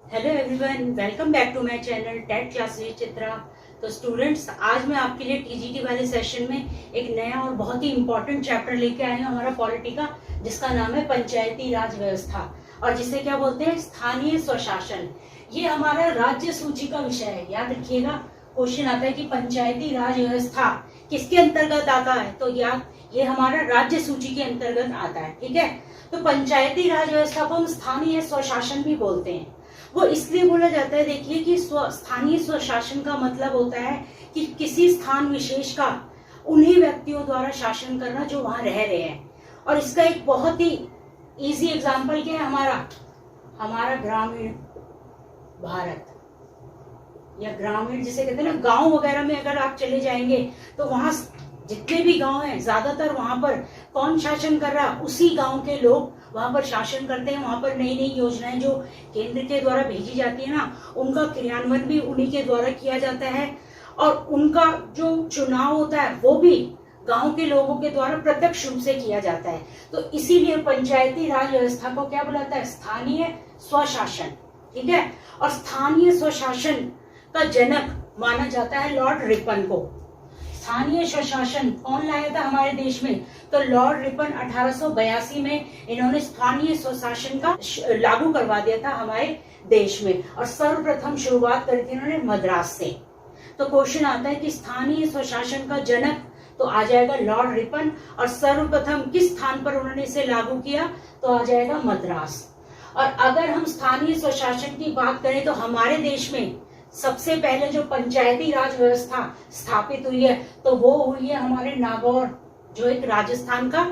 Hello everyone, welcome back to my channel TET classes Chitra. तो students, आज मैं आपके लिए टीजीटी वाले सेशन में एक नया और बहुत ही इम्पोर्टेंट चैप्टर लेके आई हूँ हमारा पॉलिटी का, जिसका नाम है पंचायती राज व्यवस्था, और जिसे क्या बोलते हैं, स्थानीय स्वशासन। ये हमारा राज्य सूची का विषय है। याद रखिएगा, क्वेश्चन आता है कि पंचायती राज व्यवस्था किसके अंतर्गत आता है, तो ये हमारा राज्य सूची के अंतर्गत आता है। ठीक है, तो पंचायती राज व्यवस्था को हम स्थानीय स्वशासन भी बोलते हैं। वो इसलिए बोला जाता है, देखिए कि स्थानीय स्वशासन का मतलब होता है कि किसी स्थान विशेष का उन्हीं व्यक्तियों द्वारा शासन करना जो वहां रह रहे हैं। और इसका एक बहुत ही इजी एग्जांपल क्या है, हमारा ग्रामीण भारत, या ग्रामीण जिसे कहते हैं ना, गांव वगैरह में अगर आप चले जाएंगे तो वहां जितने भी गांव हैं, ज्यादातर वहां पर कौन शासन कर रहा है, उसी गांव के लोग वहां पर शासन करते हैं। वहां पर नई नई योजनाएं जो केंद्र के द्वारा भेजी जाती है ना, उनका क्रियान्वयन भी उन्हीं के द्वारा किया जाता है। और उनका जो चुनाव होता है वो भी गांव के लोगों के द्वारा प्रत्यक्ष रूप से किया जाता है। तो इसीलिए पंचायती राज व्यवस्था को क्या बुलाता है, स्थानीय स्वशासन। ठीक है, और स्थानीय स्वशासन का जनक माना जाता है लॉर्ड रिपन को। स्थानीय स्वशासन कौन लाया था हमारे देश में, तो लॉर्ड रिपन 1882 में इन्होंने स्थानीय स्वशासन का लागू करवा दिया था हमारे देश में, और सर्वप्रथम शुरुआत करी थी इन्होंने मद्रास से। तो क्वेश्चन आता है कि स्थानीय स्वशासन का जनक तो आ जाएगा लॉर्ड रिपन, और सर्वप्रथम किस स्थान पर उन्होंने इसे लागू किया, तो आ जाएगा मद्रास। और अगर हम स्थानीय स्वशासन की बात करें तो हमारे देश में सबसे पहले जो पंचायती राज व्यवस्था स्थापित हुई है तो वो हुई है हमारे नागौर, जो एक राजस्थान का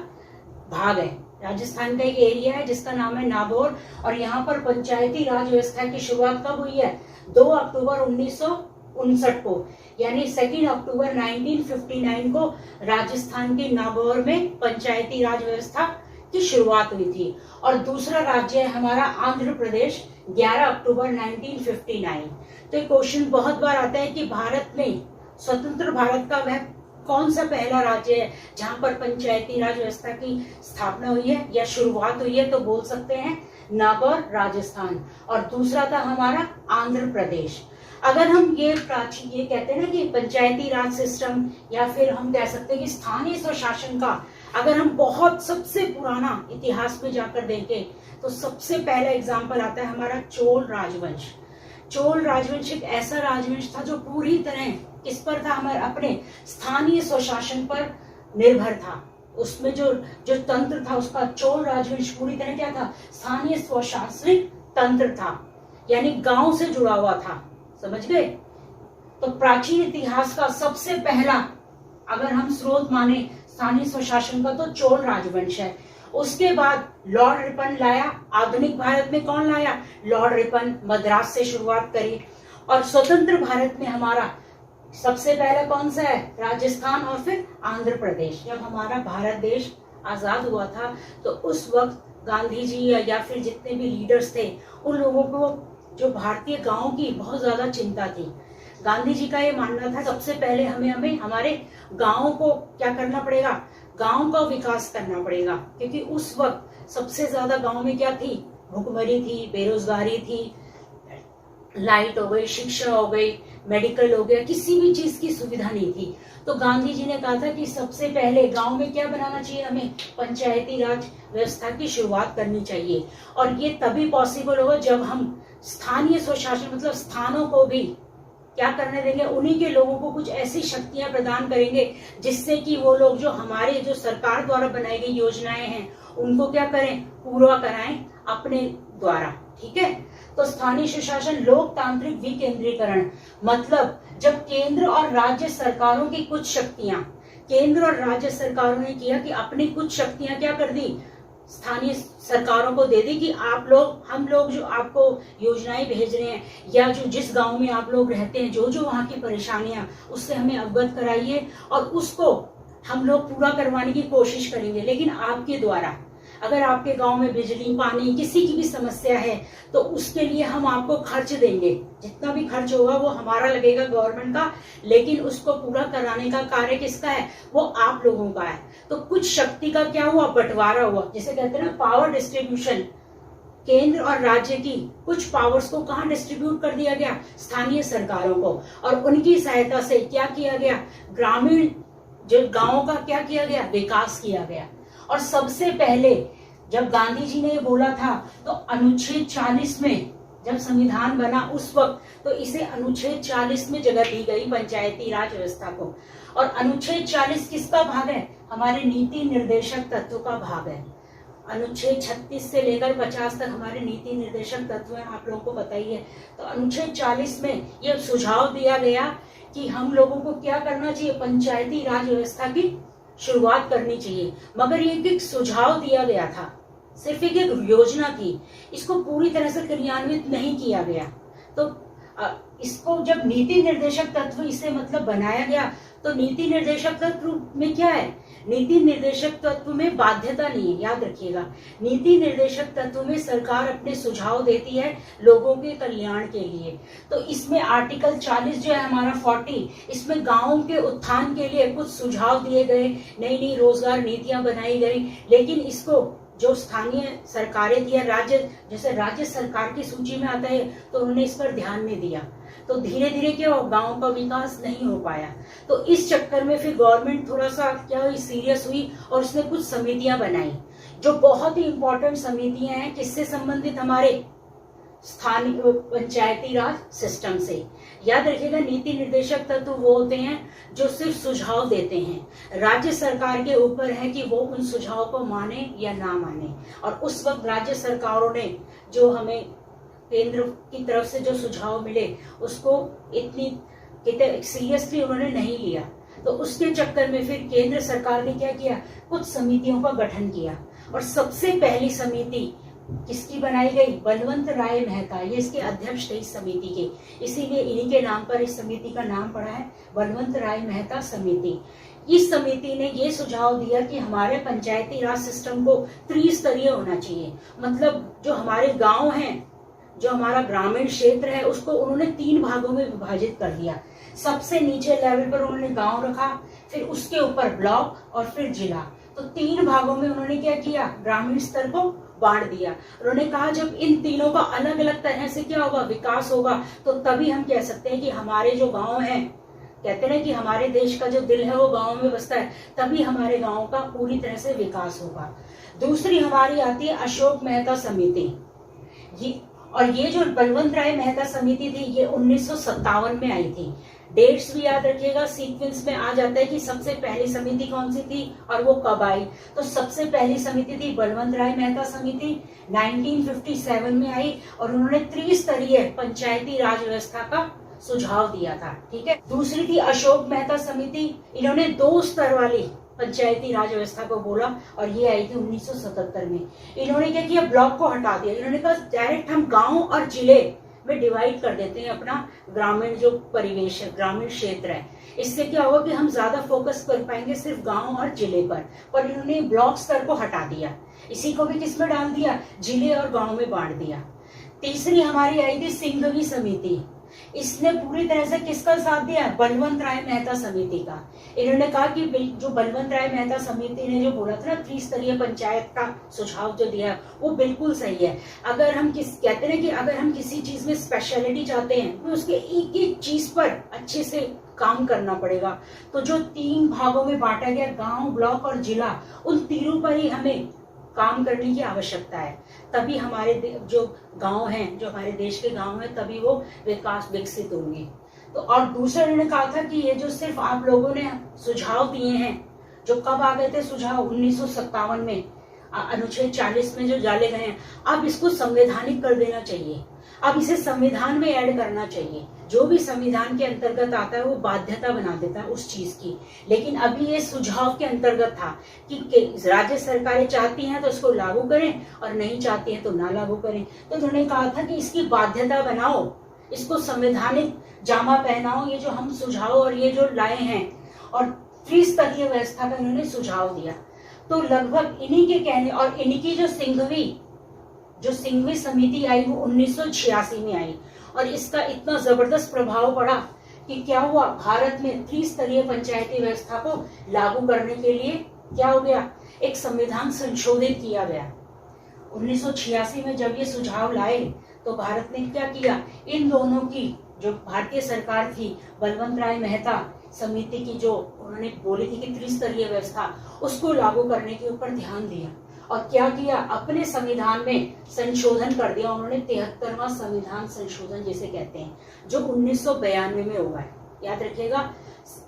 भाग है। राजस्थान का एक एरिया है जिसका नाम है नागौर, और यहाँ पर पंचायती राज व्यवस्था की शुरुआत कब हुई है, 2 अक्टूबर 1959 को, यानी 2 अक्टूबर 1959 को राजस्थान के नागौर में पंचायती राज व्यवस्था की शुरुआत हुई थी। और दूसरा राज्य है हमारा आंध्र प्रदेश, 11 अक्टूबर 1959। तो ये क्वेश्चन बहुत बार आता है कि भारत में, स्वतंत्र भारत का वह कौन सा पहला राज्य है जहां पर पंचायती राज व्यवस्था की स्थापना हुई है या शुरुआत हुई है, तो बोल सकते हैं नागौर, राजस्थान। और दूसरा था हमारा आंध्र प्रदेश। अगर हम ये कहते हैं ना कि पंचायती राज सिस्टम, या फिर हम कह सकते हैं कि स्थानीय स्वशासन का अगर हम बहुत सबसे पुराना इतिहास में जाकर देखें तो सबसे पहला एग्जाम्पल आता है हमारा चोल राजवंश। चोल राजवंश एक ऐसा राजवंश था जो पूरी तरह किस पर था, हमारे अपने स्थानीय स्वशासन पर निर्भर था। उसमें जो तंत्र था उसका, चोल राजवंश पूरी तरह क्या था, स्थानीय स्वशासनिक तंत्र था, यानी गांव से जुड़ा हुआ था। समझ गए? तो प्राचीन इतिहास का सबसे पहला अगर हम स्रोत माने स्थानीय स्वशासन का तो चोल राजवंश है। उसके बाद लॉर्ड रिपन लाया, आधुनिक भारत में कौन लाया, लॉर्ड रिपन, मद्रास से शुरुआत करी। और स्वतंत्र भारत में हमारा सबसे पहला कौन सा है, राजस्थान, और फिर आंध्र प्रदेश। जब हमारा भारत देश आजाद हुआ था तो उस वक्त गांधी जी या फिर जितने भी लीडर्स थे, उन लोगों को जो भारतीय गांव की बहुत ज्यादा चिंता थी। गांधी जी का ये मानना था सबसे पहले हमें हमारे गांवों को क्या करना पड़ेगा, गांव का विकास करना पड़ेगा, क्योंकि उस वक्त सबसे ज्यादा गांव में क्या थी, भुखमरी थी, बेरोजगारी थी, लाइट हो गई, शिक्षा हो गई, मेडिकल हो गया, किसी भी चीज की सुविधा नहीं थी। तो गांधी जी ने कहा था कि सबसे पहले गांव में क्या बनाना चाहिए, हमें पंचायती राज व्यवस्था की शुरुआत करनी चाहिए। और ये तभी पॉसिबल होगा जब हम स्थानीय स्वशासन मतलब स्थानों को भी क्या करने देंगे, उन्हीं के लोगों को कुछ ऐसी शक्तियां प्रदान करेंगे जिससे कि वो लोग जो हमारे जो सरकार द्वारा बनाई गई योजनाएं हैं उनको क्या करें, पूरा कराएं अपने द्वारा। ठीक है, तो स्थानीय स्वशासन लोकतांत्रिक विकेंद्रीकरण, मतलब जब केंद्र और राज्य सरकारों की कुछ शक्तियां, केंद्र और राज्य सरकारों ने किया कि अपनी कुछ शक्तियां क्या कर दी, स्थानीय सरकारों को दे दी कि आप लोग, हम लोग जो आपको योजनाएं भेज रहे हैं, या जो जिस गांव में आप लोग रहते हैं, जो जो वहां की परेशानियां, उससे हमें अवगत कराइए और उसको हम लोग पूरा करवाने की कोशिश करेंगे, लेकिन आपके द्वारा। अगर आपके गांव में बिजली, पानी, किसी की भी समस्या है तो उसके लिए हम आपको खर्च देंगे, जितना भी खर्च होगा वो हमारा लगेगा, गवर्नमेंट का, लेकिन उसको पूरा कराने का कार्य किसका है, वो आप लोगों का है। तो कुछ शक्ति का क्या हुआ, बंटवारा हुआ, जिसे कहते हैं ना पावर डिस्ट्रीब्यूशन। केंद्र और राज्य की कुछ पावर्स को कहाँ डिस्ट्रीब्यूट कर दिया गया, स्थानीय सरकारों को, और उनकी सहायता से क्या किया गया, ग्रामीण जो गांवों का क्या किया गया, विकास किया गया। और सबसे पहले जब गांधी जी ने ये बोला था तो अनुच्छेद 40 में जब संविधान बना उस वक्त तो इसे अनुच्छेद 40 में जगह दी गई पंचायती राज व्यवस्था को। और अनुच्छेद 40 किसका भाग है, हमारे नीति निर्देशक तत्व का भाग है। अनुच्छेद 36 से लेकर 50 तक हमारे नीति निर्देशक तत्व हैं, आप लोगों को पता ही है। तो अनुच्छेद 40 में ये सुझाव दिया गया कि हम लोगों को क्या करना चाहिए, पंचायती राज व्यवस्था की शुरुआत करनी चाहिए। मगर ये एक सुझाव दिया गया था, सिर्फ एक योजना थी, इसको पूरी तरह से क्रियान्वित नहीं किया गया। तो इसको जब नीति निर्देशक तत्व इसे मतलब बनाया गया तो नीति निर्देशक तत्व में क्या है, नीति निर्देशक तत्व में बाध्यता नहीं है, याद रखिएगा। नीति निर्देशक तत्व में सरकार अपने सुझाव देती है लोगों के कल्याण के लिए। तो इसमें आर्टिकल 40 जो है हमारा 40, इसमें गांवों के उत्थान के लिए कुछ सुझाव दिए गए, नई नई रोजगार नीतियां बनाई गई। लेकिन इसको जो स्थानीय सरकारें थी, राज्य जैसे राज्य सरकार की सूची में आता है, तो उन्होंने इस पर ध्यान नहीं दिया। तो धीरे धीरे क्या गांव का विकास नहीं हो पाया। तो इस चक्कर में फिर गवर्नमेंट थोड़ा सा क्या हुई, सीरियस हुई और उसने कुछ समितियां बनाई जो बहुत ही इंपॉर्टेंट समितियां हैं। किससे संबंधित, हमारे स्थानीय पंचायती राज सिस्टम से। याद रखिएगा, नीति निर्देशक तत्व वो होते हैं जो सिर्फ सुझाव देते हैं, राज्य सरकार के ऊपर है कि वो उन सुझाव को माने या ना माने। और उस वक्त राज्य सरकारों ने जो हमें केंद्र की तरफ से जो सुझाव मिले उसको इतनी सीरियसली उन्होंने नहीं लिया। तो उसके चक्कर में फिर केंद्र सरकार ने क्या किया, कुछ समितियों का गठन किया। और सबसे पहली समिति किसकी बनाई गई, बलवंत राय मेहता, ये इसके अध्यक्ष थे इस समिति के, इसीलिए इन्हीं के नाम पर इस समिति का नाम पड़ा है बलवंत राय मेहता समिति। इस समिति ने ये सुझाव दिया कि हमारे पंचायती राज सिस्टम को त्रिस्तरीय होना चाहिए। मतलब जो हमारे गांव हैं, जो हमारा ग्रामीण क्षेत्र है, उसको उन्होंने 3 भागों में विभाजित कर दिया। सबसे नीचे लेवल पर उन्होंने गांव रखा, फिर उसके ऊपर ब्लॉक और फिर जिला। तो 3 भागों में उन्होंने क्या किया, ग्रामीण स्तर को बांट दिया। उन्होंने कहा जब इन तीनों का अलग अलग तरह से क्या होगा, विकास होगा, तो तभी हम कह सकते हैं कि हमारे जो गांव हैं, कहते हैं कि हमारे देश का जो दिल है वो गांव में बसता है, तभी हमारे गांव का पूरी तरह से विकास होगा। दूसरी हमारी आती है अशोक मेहता समिति। ये जो बलवंत राय मेहता समिति थी ये 1957 में आई थी। डेट्स भी याद रखिएगा, सीक्वेंस में आ जाता है कि सबसे पहली समिति कौन सी थी और वो कब आई। तो सबसे पहली समिति थी बलवंत राय मेहता समिति, 1957 में आई और उन्होंने त्रिस्तरीय पंचायती राज व्यवस्था का सुझाव दिया था। ठीक है। दूसरी थी अशोक मेहता समिति, इन्होंने 2 स्तर वाली पंचायती राज व्यवस्था को बोला और ये आई थी 1977 में। इन्होंने क्या किया, ब्लॉक को हटा दिया। इन्होंने कहा डायरेक्ट हम गांव और जिले में डिवाइड कर देते हैं अपना ग्रामीण जो परिवेश है, ग्रामीण क्षेत्र है। इससे क्या होगा कि हम ज्यादा फोकस कर पाएंगे सिर्फ गांव और जिले पर इन्होंने ब्लॉक स्तर को हटा दिया, इसी को भी किसमें डाल दिया, जिले और गांव में बांट दिया। तीसरी हमारी आई थी सिंघवी समिति। इसने पूरी तरह से किसका साथ दिया, बलवंत राय मेहता समिति का। इन्होंने कहा कि जो बलवंत राय मेहता समिति ने जो बोला था ना त्रिस्तरीय पंचायत का सुझाव जो दिया वो बिल्कुल सही है। अगर हम कहते हैं कि अगर हम किसी चीज में स्पेशलिटी चाहते हैं तो उसके एक एक चीज पर अच्छे से काम करना पड़ेगा। तो जो 3 भागों में बांटा गया, गांव, ब्लॉक और जिला, उन तीनों पर ही हमें काम करने की आवश्यकता है। तभी हमारे जो गांव हैं, जो हमारे देश के गांव हैं, तभी वो विकसित होंगे। तो और दूसरा उन्होंने कहा था कि ये जो सिर्फ आप लोगों ने सुझाव दिए हैं, जो कब आ गए थे सुझाव, 1957 में अनुच्छेद 40 में जो डाले गए हैं, अब इसको संवैधानिक कर देना चाहिए। अब इसे संविधान में ऐड करना चाहिए। जो भी संविधान के अंतर्गत आता है वो बाध्यता बना देता है उस चीज की। लेकिन अभी ये सुझाव के अंतर्गत था कि राज्य सरकारें चाहती हैं तो इसको लागू करें और नहीं चाहती हैं तो ना लागू करें। तो उन्होंने कहा था कि इसकी बाध्यता बनाओ, इसको संवैधानिक जामा पहनाओ, ये जो हम सुझाव और ये जो लाए हैं, और त्रिस्तरीय व्यवस्था का इन्होंने सुझाव दिया। तो लगभग इन्हीं के कहने और इनकी जो सिंघवी समिति आई वो 1986 में आई और इसका इतना जबरदस्त प्रभाव पड़ा कि क्या हुआ, भारत में त्रिस्तरीय पंचायती व्यवस्था को लागू करने के लिए क्या हो गया, एक संविधान संशोधित किया गया। 1986 में जब ये सुझाव लाए तो भारत ने क्या किया, इन दोनों की जो भारतीय सरकार थी, बलवंत राय मेहता समिति की जो उन्होंने बोली थी कि त्रिस्तरीय व्यवस्था, उसको लागू करने के ऊपर ध्यान दिया और क्या किया, अपने संविधान में संशोधन कर दिया उन्होंने। 73वां संविधान संशोधन जिसे कहते हैं, जो 1992 में हुआ है। याद रखिएगा,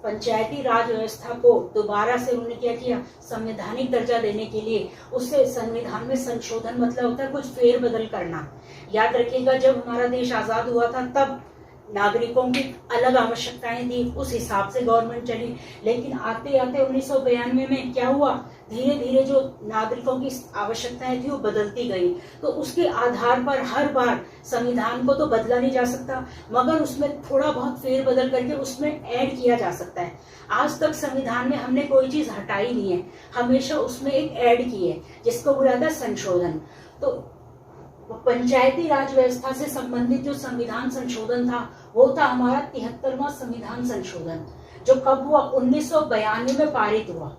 पंचायती राज व्यवस्था को दोबारा से उन्होंने क्या किया, संवैधानिक दर्जा देने के लिए उससे संविधान में संशोधन मतलब होता है कुछ फेरबदल करना। याद रखिएगा, जब हमारा देश आजाद हुआ था तब नागरिकों की अलग आवश्यकताएं थी, उस हिसाब से गवर्नमेंट चली, लेकिन आते आते 1992 में क्या हुआ, धीरे धीरे जो नागरिकों की आवश्यकताएं थी वो बदलती गई। तो उसके आधार पर हर बार संविधान को तो बदला नहीं जा सकता, मगर उसमें थोड़ा बहुत फेरबदल करके उसमें ऐड किया जा सकता है। आज तक संविधान में हमने कोई चीज हटाई नहीं है, हमेशा उसमें एक ऐड की है, जिसको बुलाता है संशोधन। तो पंचायती राज व्यवस्था से संबंधित जो संविधान संशोधन था वो था हमारा 73वां संविधान संशोधन, जो कब हुआ, 1992 में पारित हुआ।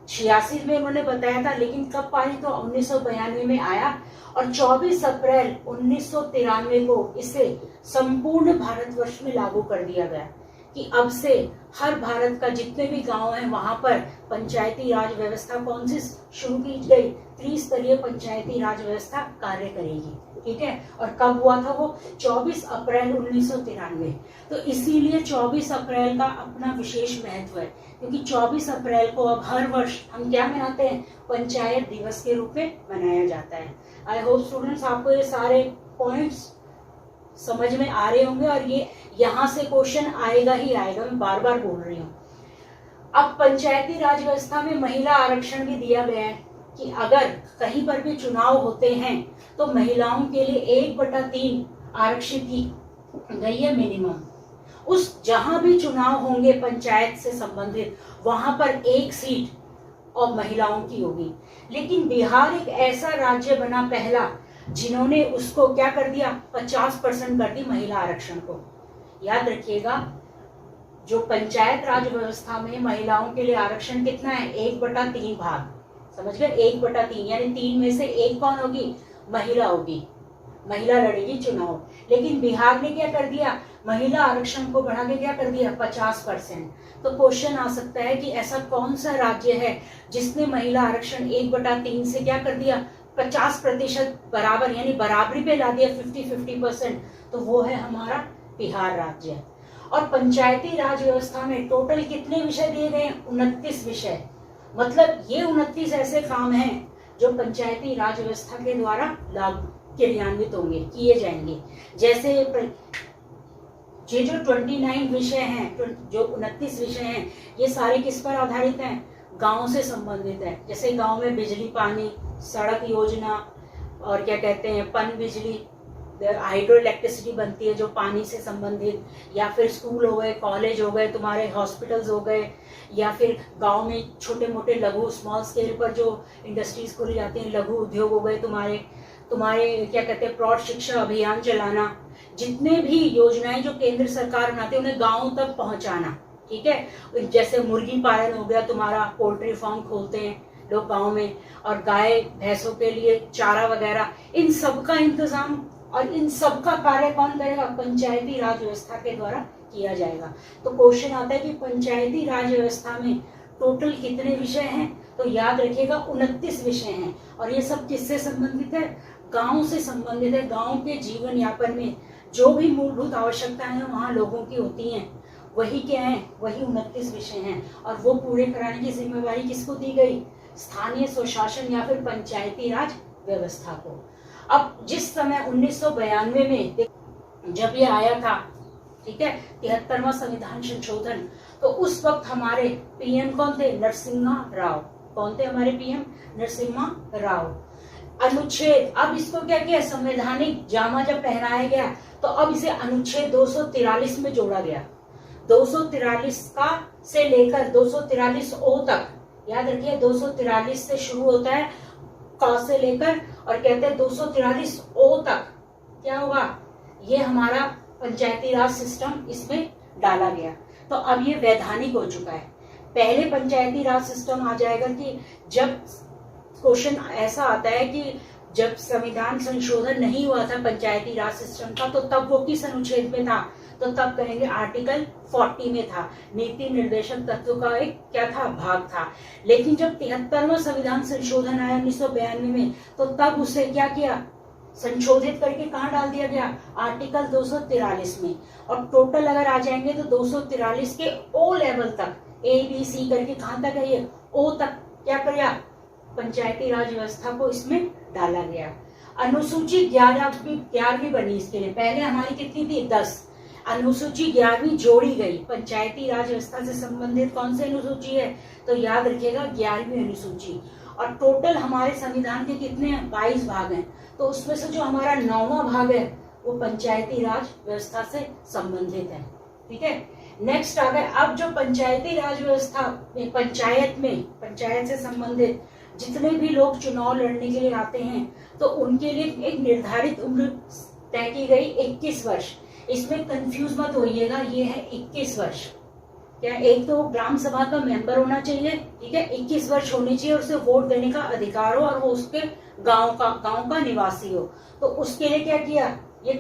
86 में उन्होंने बताया था, लेकिन कब पारित हुआ, 1992 में आया और 24 अप्रैल 1993 को इसे संपूर्ण भारतवर्ष में लागू कर दिया गया कि अब से हर भारत का जितने भी गांव हैं वहां पर पंचायती राज व्यवस्था कौन सी शुरू की गई, त्रिस्तरीय पंचायती राज व्यवस्था कार्य करेगी। ठीक है, और कब हुआ था वो, 24 अप्रैल 1993। तो इसीलिए 24 अप्रैल का अपना विशेष महत्व है, क्योंकि 24 अप्रैल को अब हर वर्ष हम क्या मनाते हैं, पंचायत दिवस के रूप में मनाया जाता है। आई होप स्टूडेंट्स आपको ये सारे पॉइंट्स समझ में आ रहे होंगे और ये यहाँ से क्वेश्चन आएगा ही आएगा, मैं बार बार बोल रही हूँ। अब पंचायती राज व्यवस्था में महिला आरक्षण भी दिया गया है कि अगर कहीं पर भी चुनाव होते हैं तो महिलाओं के लिए 1/3 आरक्षित की गई है मिनिमम। उस जहां भी चुनाव होंगे पंचायत से संबंधित वहां पर 1 सीट और महिलाओं की होगी। लेकिन बिहार एक ऐसा राज्य बना पहला जिन्होंने उसको क्या कर दिया, 50% कर दी महिला आरक्षण को। याद रखिएगा, जो पंचायत राज व्यवस्था में महिलाओं के लिए आरक्षण कितना है, 1/3 भाग, समझ गए, 1/3 यानी 3 में से 1 कौन होगी, महिला होगी, महिला लड़ेगी चुनाव। लेकिन बिहार ने क्या कर दिया, महिला आरक्षण को बढ़ा के क्या कर दिया, 50%। तो क्वेश्चन आ सकता है कि ऐसा कौन सा राज्य है जिसने महिला आरक्षण 1/3 से क्या कर दिया, 50% बराबर, यानी बराबरी पे ला दिया, 50-50%। तो वो है हमारा बिहार राज्य। और पंचायती राज व्यवस्था में टोटल कितने विषय दिए गए हैं, 29 विषय। मतलब ये 29 ऐसे काम हैं जो पंचायती राज व्यवस्था के द्वारा लागू क्रियान्वित होंगे, किए जाएंगे। जैसे ये जो 29 विषय हैं, जो 29 विषय हैं, ये सारे किस पर आधारित हैं, गांव से संबंधित है। जैसे गांव में बिजली, पानी, सड़क योजना और क्या कहते हैं पन बिजली, हाइड्रो इलेक्ट्रिसिटी बनती है जो पानी से संबंधित, या फिर स्कूल हो गए, कॉलेज हो गए, तुम्हारे हॉस्पिटल्स हो गए, या फिर गांव में छोटे मोटे लघु स्मॉल स्केल पर जो इंडस्ट्रीज खोली जाती हैं, लघु उद्योग हो गए, तुम्हारे क्या कहते हैं प्रौढ़ शिक्षा अभियान चलाना। जितने भी योजनाएं जो केंद्र सरकार बनाती है उन्हें गाँव तक पहुँचाना। ठीक है, जैसे मुर्गी पालन हो गया, तुम्हारा पोल्ट्री फार्म खोलते हैं लोग गाँव में, और गाय भैंसों के लिए चारा वगैरह, इन सब का इंतजाम और इन सब का कार्य कौन करेगा, पंचायती राज व्यवस्था के द्वारा किया जाएगा। तो क्वेश्चन आता है कि पंचायती राज व्यवस्था में टोटल कितने विषय हैं, तो याद रखिएगा 29 विषय हैं। और ये सब किससे संबंधित है, गांव से संबंधित है। गांव के जीवन यापन में जो भी मूलभूत आवश्यकताएं वहाँ लोगों की होती हैं, वही क्या है, वही 29 विषय हैं। और वो पूरे कराने की जिम्मेवारी किसको दी गई, स्थानीय स्वशासन या फिर पंचायती राज व्यवस्था को। अब जिस समय 1992 में जब ये आया था, ठीक है, 73वां संविधान संशोधन, तो उस वक्त हमारे पीएम कौन थे, नरसिम्हा राव। कौन थे हमारे पीएम, नरसिम्हा राव। अनुच्छेद, अब इसको क्या किया, संवैधानिक जामा जब पहनाया गया तो अब इसे अनुच्छेद 243 में जोड़ा गया। 243 का से लेकर 243 ओ तक, याद रखिए 243 से शुरू होता है क से लेकर, और कहते हैं 243 ओ तक क्या होगा, ये हमारा पंचायती राज सिस्टम इसमें डाला गया। तो अब ये वैधानिक हो चुका है। पहले पंचायती राज सिस्टम आ जाएगा कि जब क्वेश्चन ऐसा आता है कि जब संविधान संशोधन नहीं हुआ था पंचायती राज सिस्टम का, तो तब वो किस अनुच्छेद में था? तो तब कहेंगे आर्टिकल 40 में था। नीति निर्देशक तत्व का एक क्या था? भाग था। लेकिन जब 73वां संविधान संशोधन आया 1992 में, तो तब उसे क्या किया? संशोधित करके कहाँ डाल दिया गया? आर्टिकल 243 में। और टोटल अगर आ जाएंगे तो 243 के ओ लेवल तक, ABC करके कहाँ तक है ये? O तक क्या किया? पंचायती राज व्यवस्था को इसमें डाला गया। अनुसूची 11वीं बनी इसके लिए। पहले हमारी कितनी थी? 10। अनुसूची 11वीं जोड़ी गई। पंचायती राज व्यवस्था से संबंधित कौन सी अनुसूची है? तो याद रखिएगा 11वीं अनुसूची। और टोटल हमारे संविधान के कितने हैं? 22 भाग हैं। तो उसमें से जो हमारा 9वां भाग है वो पंचायती राज व्यवस्था से संबंधित है। ठीक है, नेक्स्ट आ गए अब जो पंचायती राज व्यवस्था में पंचायत से संबंधित जितने भी लोग चुनाव लड़ने के लिए आते हैं, तो उनके लिए एक निर्धारित उम्र तय की गई 21 वर्ष। इसमें कंफ्यूज मत होइएगा, ये है 21 वर्ष। क्या? एक तो ग्राम सभा का मेंबर होना चाहिए, ठीक है, 21 वर्ष होनी चाहिए, और उसे वोट देने का अधिकार हो, और वो उसके गांव का निवासी हो। तो उसके लिए क्या किया? ये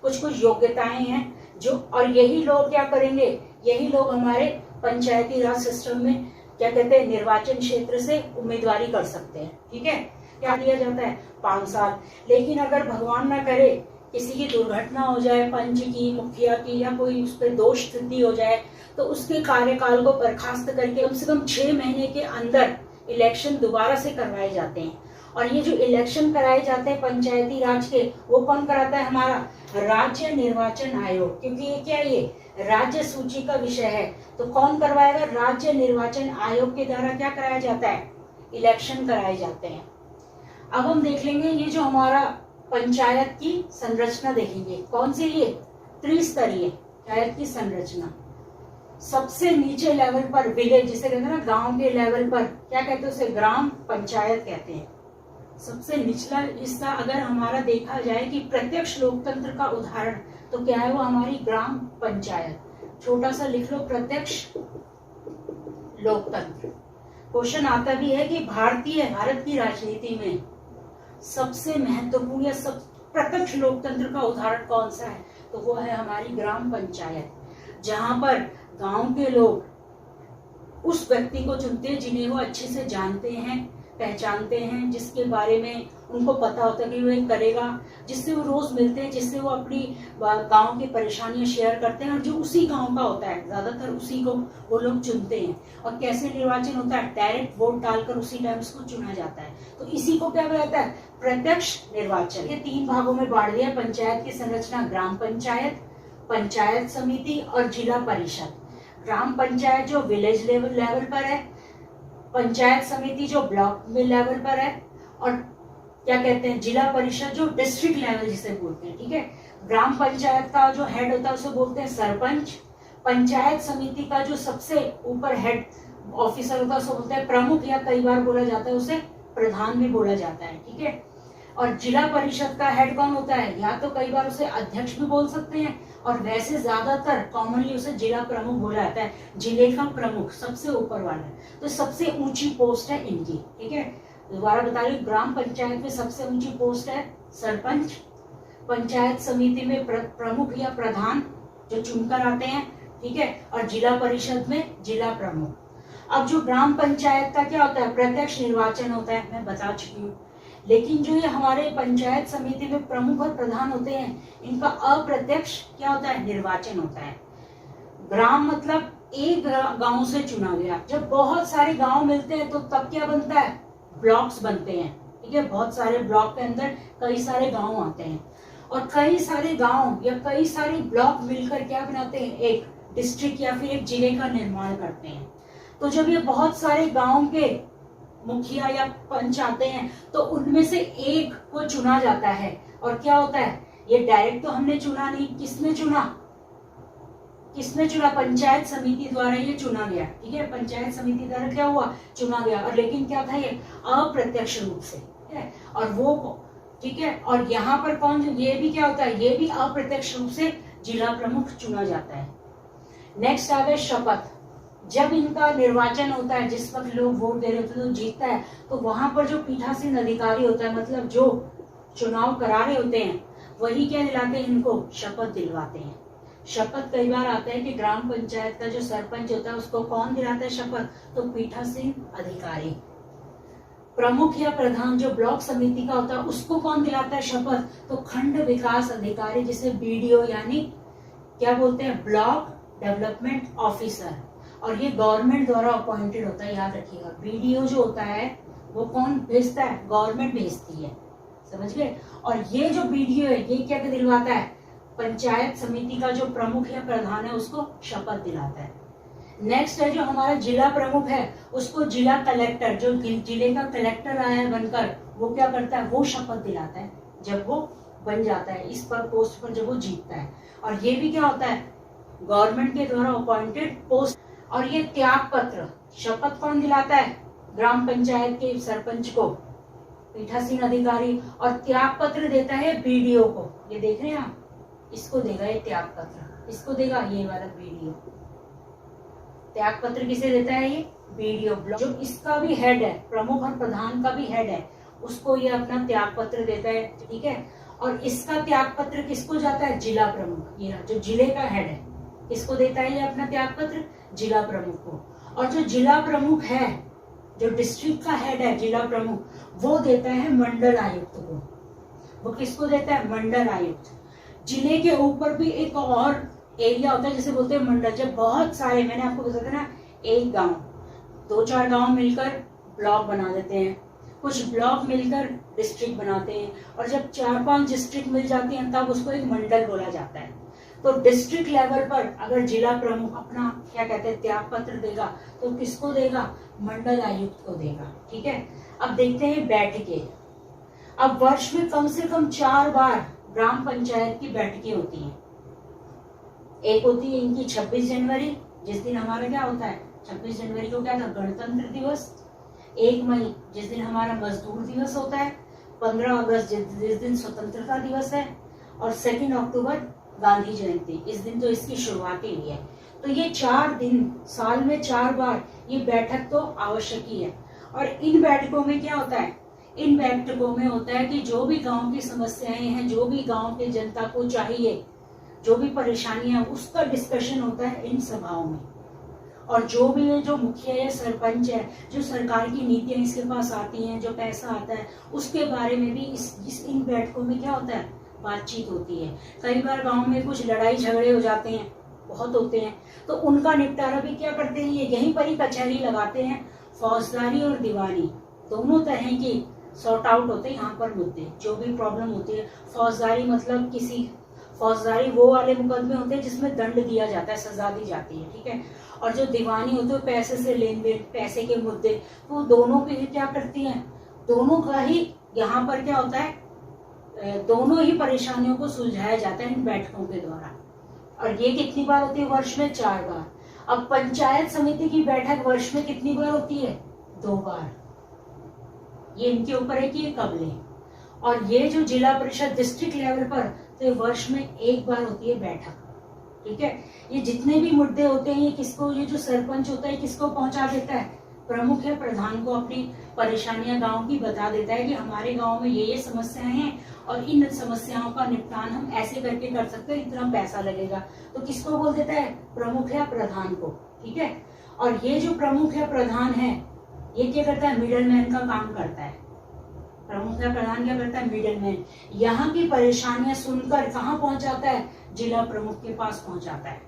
कुछ योग्यताएं हैं जो, और यही लोग क्या करेंगे? यही लोग हमारे पंचायती राज सिस्टम में क्या कहते हैं, निर्वाचन क्षेत्र से उम्मीदवारी कर सकते हैं। ठीक है, क्या दिया जाता है? 5 साल। लेकिन अगर भगवान ना करे किसी की दुर्घटना हो जाए, पंच की, मुखिया की, या कोई उस पर दोष सिद्धि हो जाए, तो उसके कार्यकाल को बर्खास्त करके कम से कम 6 महीने के अंदर इलेक्शन दोबारा से करवाए जाते हैं। और ये जो इलेक्शन कराए जाते हैं पंचायती राज के, वो कौन कराता है? हमारा राज्य निर्वाचन आयोग। क्योंकि ये क्या है? ये राज्य सूची का विषय है, तो कौन करवाएगा? राज्य निर्वाचन आयोग के द्वारा क्या कराया जाता है? इलेक्शन कराए जाते हैं। अब हम देख लेंगे ये जो हमारा पंचायत की संरचना देखेंगे। कौन सी? ये त्रिस्तरीय पंचायत की संरचना। सबसे नीचे लेवल पर विलेज, जिसे कहते हैं ना गांव के लेवल पर, क्या कहते हैं? उसे ग्राम पंचायत कहते हैं। सबसे निचला हिस्सा अगर हमारा देखा जाए कि प्रत्यक्ष लोकतंत्र का उदाहरण, तो क्या है वो? हमारी ग्राम पंचायत। छोटा सा लिख लो, प्रत्यक्ष लोकतंत्र। क्वेश्चन आता भी है कि भारत की राजनीति में सबसे महत्वपूर्ण या सब प्रत्यक्ष लोकतंत्र का उदाहरण कौन सा है? तो वो है हमारी ग्राम पंचायत, जहां पर गांव के लोग उस व्यक्ति को चुनते हैं जिन्हें वो अच्छे से जानते हैं, पहचानते हैं, जिसके बारे में उनको पता होता है कि वो एक करेगा, जिससे वो रोज मिलते हैं, जिससे वो अपनी गांव की परेशानियां शेयर करते हैं, और जो उसी गांव का होता है ज्यादातर उसी को वो लोग चुनते हैं। और कैसे निर्वाचन होता है? डायरेक्ट वोट डालकर उसी टाइम उसको चुना जाता है। तो इसी को क्या कहता है? प्रत्यक्ष निर्वाचन। ये 3 भागों में बांट दिया पंचायत की संरचना: ग्राम पंचायत, पंचायत समिति और जिला परिषद। ग्राम पंचायत जो विलेज लेवल पर है, पंचायत समिति जो ब्लॉक में लेवल पर है, और क्या कहते हैं, जिला परिषद जो डिस्ट्रिक्ट लेवल जिसे बोलते हैं। ठीक है, ग्राम पंचायत का जो हेड होता है उसे बोलते हैं सरपंच। पंचायत समिति का जो सबसे ऊपर हेड ऑफिसर होता है उसे बोलते हैं प्रमुख, या कई बार बोला जाता है उसे प्रधान भी बोला जाता है। ठीक है, और जिला परिषद का हेड कौन होता है? या तो कई बार उसे अध्यक्ष भी बोल सकते हैं, और वैसे ज्यादातर कॉमनली उसे जिला प्रमुख बोला जाता है। जिले का प्रमुख सबसे ऊपर वाला है, तो सबसे ऊंची पोस्ट है इनकी। ठीक है, दोबारा बता रही हूँ, ग्राम पंचायत में सबसे ऊंची पोस्ट है सरपंच, पंचायत समिति में प्रमुख या प्रधान जो चुनकर आते हैं। ठीक है, और जिला परिषद में जिला प्रमुख। अब जो ग्राम पंचायत का क्या होता है? प्रत्यक्ष निर्वाचन होता है, मैं बता चुकी हूँ। लेकिन जो ये हमारे पंचायत समिति में प्रमुख और प्रधान होते हैं, इनका अप्रत्यक्ष क्या होता है? निर्वाचन होता है। ग्राम मतलब एक गांव से चुना गया। जब बहुत सारे गांव मिलते हैं तो तब क्या बनता है? ब्लॉक्स बनते हैं। ठीक है, बहुत सारे ब्लॉक के अंदर कई सारे गांव आते हैं, और कई सारे गांव या कई सारे ब्लॉक मिलकर क्या बनाते हैं? एक डिस्ट्रिक्ट या फिर एक जिले का निर्माण करते हैं। तो जब ये बहुत सारे गांव के मुखिया या पंच आते हैं, तो उनमें से एक को चुना जाता है। और क्या होता है? ये डायरेक्ट तो हमने चुना नहीं, किसने चुना? पंचायत समिति द्वारा ये चुना गया। ठीक है, पंचायत समिति द्वारा क्या हुआ? चुना गया। और लेकिन क्या था? ये अप्रत्यक्ष रूप से। ठीक है, और वो ठीक है, और यहाँ पर कौन? ये भी क्या होता है? ये भी अप्रत्यक्ष रूप से जिला प्रमुख चुना जाता है। नेक्स्ट आ गए शपथ। जब इनका निर्वाचन होता है, जिस वक्त लोग वोट दे रहे होते हैं, तो जीतता है, तो वहां पर जो पीठासीन अधिकारी होता है, मतलब जो चुनाव करा रहे होते हैं वही क्या दिलाते हैं, इनको शपथ दिलवाते हैं। शपथ कई बार आता है कि ग्राम पंचायत का जो सरपंच होता है उसको कौन दिलाता है शपथ, तो पीठासीन अधिकारी। प्रमुख या प्रधान जो ब्लॉक समिति का होता है उसको कौन दिलाता है शपथ, तो खंड विकास अधिकारी, जिसे बीडीओ यानी क्या बोलते हैं, ब्लॉक डेवलपमेंट ऑफिसर। और ये गवर्नमेंट द्वारा अपॉइंटेड होता है, याद रखिएगा। बीडीओ जो होता है वो कौन भेजता है, गवर्नमेंट भेजती है, समझ गए। और ये जो बीडीओ है ये क्या दिलवाता है, पंचायत समिति का जो प्रमुख या प्रधान है उसको शपथ दिलाता है। नेक्स्ट है जो हमारा जिला प्रमुख है उसको जिला कलेक्टर, जो जिले का कलेक्टर आया है बनकर, वो क्या करता है, वो शपथ दिलाता है जब वो बन जाता है इस पर पोस्ट पर, जब वो जीतता है। और ये भी क्या होता है, गवर्नमेंट के द्वारा अपॉइंटेड पोस्ट। और ये त्याग पत्र, शपथ कौन दिलाता है, ग्राम पंचायत के सरपंच को, पीठासीन अधिकारी। और त्याग पत्र देता है बीडीओ को, ये देख रहे हैं आप, इसको देगा ये त्याग पत्र, इसको देगा ये वाला बीडीओ। त्याग पत्र किसे देता है, ये बीडीओ, जो इसका भी हेड है, प्रमुख और प्रधान का भी हेड है, उसको ये अपना त्याग पत्र देता है, ठीक है। और इसका त्याग पत्र किसको जाता है, जिला प्रमुख, ये जो जिले का हेड है, किसको देता है ये अपना त्याग पत्र, जिला प्रमुख को। और जो जिला प्रमुख है, जो डिस्ट्रिक्ट का हेड है जिला प्रमुख, वो देता है मंडल आयुक्त को। वो किसको देता है, मंडल आयुक्त। जिले के ऊपर भी एक और एरिया होता है जिसे बोलते हैं मंडल। जब बहुत सारे, मैंने आपको बताया था ना, एक गांव, 2-4 गांव मिलकर ब्लॉक बना देते हैं, कुछ ब्लॉक मिलकर डिस्ट्रिक्ट बनाते हैं, और जब 4-5 डिस्ट्रिक्ट मिल जाती हैं तब उसको एक मंडल बोला जाता है। तो डिस्ट्रिक्ट लेवल पर अगर जिला प्रमुख अपना क्या कहते हैं त्याग पत्र देगा तो किसको देगा, मंडल आयुक्त को देगा, ठीक है। अब देखते हैं बैठकें। अब वर्ष में कम से कम 4 बार ग्राम पंचायत की बैठकें होती हैं। एक होती है इनकी 26 जनवरी, जिस दिन हमारा क्या होता है, 26 जनवरी को क्या था, गणतंत्र दिवस। 1 मई जिस दिन हमारा मजदूर दिवस होता है। 15 अगस्त जिस दिन स्वतंत्रता दिवस है। और 2 अक्टूबर गांधी जयंती, इस दिन तो इसकी शुरुआत ही हुई है। तो ये 4 दिन, साल में 4 बार ये बैठक तो आवश्यक ही है। और इन बैठकों में क्या होता है, इन बैठकों में होता है कि जो भी गांव की समस्याएं हैं, जो भी गांव के जनता को चाहिए, जो भी परेशानियां, उसका डिस्कशन होता है इन सभाओं में। और जो भी है, जो मुखिया या सरपंच है, जो सरकार की नीतियां इसके पास आती हैं, जो पैसा आता है, उसके बारे में भी इन बैठकों में क्या होता है, बातचीत होती है। कई बार गांव में कुछ लड़ाई झगड़े हो जाते हैं, बहुत होते हैं, तो उनका निपटारा भी क्या करते हैं, ये यहीं पर ही कचहरी लगाते हैं। फौजदारी और दीवानी दोनों तरह की सॉर्ट आउट होते हैं यहाँ पर मुद्दे, जो भी प्रॉब्लम होती है। फौजदारी मतलब फौजदारी वो वाले मुकदमे होते हैं जिसमें दंड दिया जाता है, सजा दी जाती है, ठीक है। और जो दीवानी होते हैं पैसे से लेन देन, पैसे के मुद्दे, तो दोनों के क्या करती हैं, दोनों का ही यहाँ पर क्या होता है, दोनों ही परेशानियों को सुलझाया जाता है इन बैठकों के द्वारा। और ये कितनी बार होती है, वर्ष में 4 बार। अब पंचायत समिति की बैठक वर्ष में कितनी बार होती है, 2 बार। ये इनके ऊपर है कि ये कब लें। और ये जो जिला परिषद डिस्ट्रिक्ट लेवल पर, तो ये वर्ष में 1 बार होती है बैठक, ठीक है। ये जितने भी मुद्दे होते हैं, ये किसको, ये जो सरपंच होता है किसको पहुंचा देता है, प्रमुख या प्रधान को अपनी परेशानियां गांव की बता देता है कि हमारे गांव में ये समस्याएं हैं और इन समस्याओं का निपटान हम ऐसे करके कर सकते हैं, इतना पैसा लगेगा। तो किसको बोल देता है, प्रमुख या प्रधान को, ठीक है। और ये जो प्रमुख या प्रधान है ये क्या करता है, मिडल मैन का काम करता है। प्रमुख या प्रधान क्या करता है, मिडल मैन। यहाँ की परेशानियां सुनकर कहाँ पहुंचाता है, जिला प्रमुख के पास पहुंचाता है,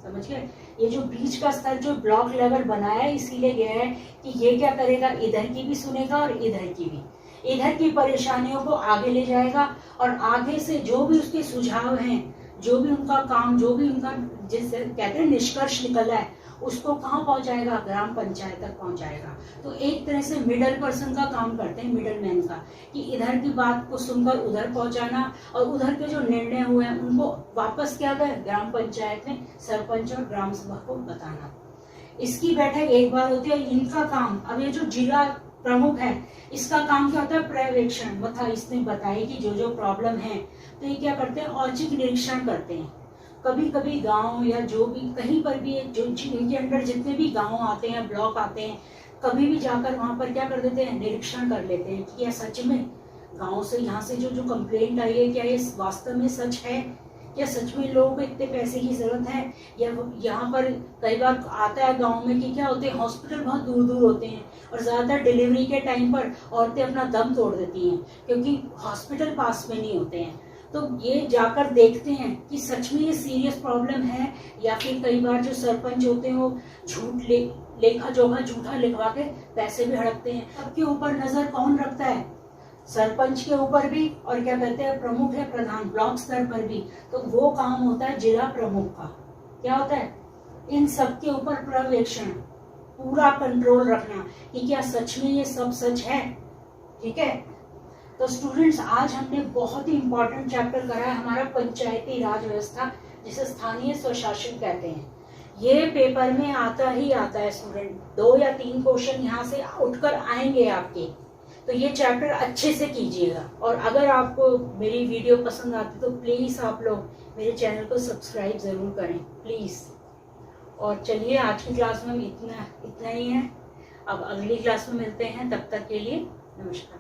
समझ गए। ये जो बीच का स्तर जो ब्लॉक लेवल बनाया है इसीलिए गया है कि ये क्या करेगा, इधर की भी सुनेगा और इधर की भी, इधर की परेशानियों को आगे ले जाएगा और आगे से जो भी उसके सुझाव हैं, जो भी उनका काम, जो भी उनका जिस कहते हैं निष्कर्ष निकला है, उसको कहाँ पहुंचाएगा, ग्राम पंचायत तक पहुंचाएगा। तो एक तरह से मिडल पर्सन का काम करते हैं, मिडल मैन का, कि इधर की बात को सुनकर उधर पहुंचाना और उधर के जो निर्णय हुए हैं उनको वापस क्या करें, ग्राम पंचायत में सरपंच और ग्राम सभा को बताना। इसकी बैठक 1 बार होती है। इनका काम, अब ये जो जिला प्रमुख है इसका काम क्या होता है, पर्यवेक्षण, मतलब इसने बताया कि जो जो प्रॉब्लम है, तो ये क्या करते हैं, औचक निरीक्षण करते हैं। कभी कभी गांव या जो भी कहीं पर भी जो इनके अंडर जितने भी गांव आते हैं, ब्लॉक आते हैं, कभी भी जाकर वहां पर क्या कर देते हैं, निरीक्षण कर लेते हैं कि क्या सच में गांव से यहाँ से जो कंप्लेंट आई है, क्या ये वास्तव में सच है? क्या सच में लोगों को इतने पैसे की जरूरत है? या यहाँ पर कई बार आता है गांव में कि क्या होते हैं, हॉस्पिटल बहुत दूर दूर होते हैं और ज़्यादातर डिलीवरी के टाइम पर औरतें अपना दम तोड़ देती हैं क्योंकि हॉस्पिटल पास में नहीं होते हैं। तो ये जाकर देखते हैं कि सच में ये सीरियस प्रॉब्लम है, या फिर कई बार जो सरपंच होते हैं वो लेखा जोखा झूठा लिखवा के पैसे भी हड़पते हैं। सबके ऊपर नजर कौन रखता है? सरपंच के ऊपर भी, और क्या कहते हैं, प्रमुख है प्रधान, ब्लॉक स्तर पर भी। तो वो काम होता है जिला प्रमुख का। क्या होता है? इन सब के ऊपर पर्यवेक्षण, पूरा कंट्रोल रखना कि क्या सच में ये सब सच है। ठीक है, तो स्टूडेंट्स आज हमने बहुत ही इंपॉर्टेंट चैप्टर करा है हमारा पंचायती राज व्यवस्था, जिसे स्थानीय स्वशासन कहते हैं। ये पेपर में आता ही आता है स्टूडेंट, 2 या 3 क्वेश्चन यहाँ से उठकर आएंगे आपके। तो ये चैप्टर अच्छे से कीजिएगा, और अगर आपको मेरी वीडियो पसंद आती तो प्लीज़ आप लोग मेरे चैनल को सब्सक्राइब ज़रूर करें प्लीज़। और चलिए आज की क्लास में इतना ही है। अब अगली क्लास में मिलते हैं, तब तक के लिए नमस्कार।